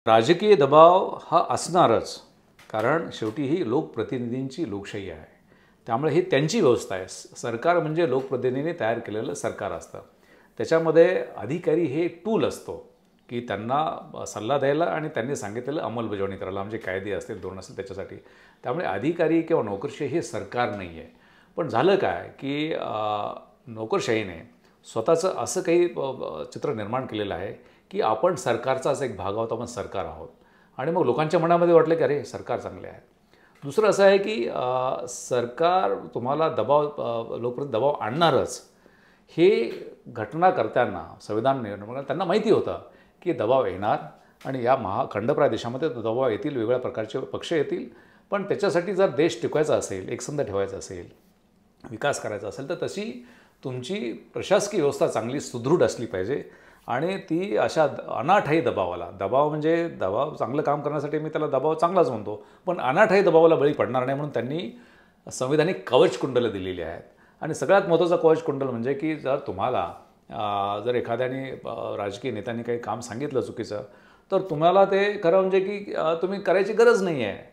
राजकीय दबाव हा असणारच, कारण शेवटी ही लोकप्रतिनिधींची लोकशाही आहे. त्यामुळे ही त्यांची व्यवस्था आहे. सरकार म्हणजे लोकप्रतिनिधींनी तयार केलेलं सरकार असतं. त्याच्यामध्ये अधिकारी हे टूल असतो, की त्यांना सल्ला द्यायला आणि त्यांनी सांगितलेलं अंमलबजावणी करायला, म्हणजे कायदे असतील, धोरण असेल त्याच्यासाठी. त्यामुळे अधिकारी किंवा नोकरशाही हे सरकार नाही आहे. पण झालं काय, की नोकरशाहीने स्वतःचं असं काही चित्र निर्माण केलेलं आहे, की आपण सरकारचाच एक भाग आहोत, आपण सरकार आहोत. आणि मग लोकांच्या मनामध्ये वाटलं की अरे सरकार चांगले आहे. दुसरं असं आहे की सरकार तुम्हाला लोकप्रतिनिधी दबाव आणणारच. हे घटनाकर्त्यांना, संविधान निर्माण त्यांना माहिती होतं की दबाव येणार आणि या खंडप्राय देशामध्ये दबाव येतील, वेगवेगळ्या प्रकारचे पक्ष येतील. पण त्याच्यासाठी जर देश टिकवायचा असेल, एकसंध ठेवायचा असेल, विकास करायचा असेल, तर तशी तुमची प्रशासकीय व्यवस्था चांगली सुदृढ असली पाहिजे. आणि ती अशा अनाठायी दबाव म्हणजे दबाव चांगलं काम करण्यासाठी मी त्याला दबाव चांगलाच म्हणतो, पण अनाठायी दबावाला बळी पडणार नाही म्हणून त्यांनी संविधानिक कवचकुंडलं दिलेली आहेत. आणि सगळ्यात महत्त्वाचं कवचकुंडल म्हणजे की जर तुम्हाला जर एखाद्याने राजकीय नेत्यांनी काही काम सांगितलं चुकीचं, तर तुम्हाला ते खरं म्हणजे की तुम्ही करायची गरज नाही आहे.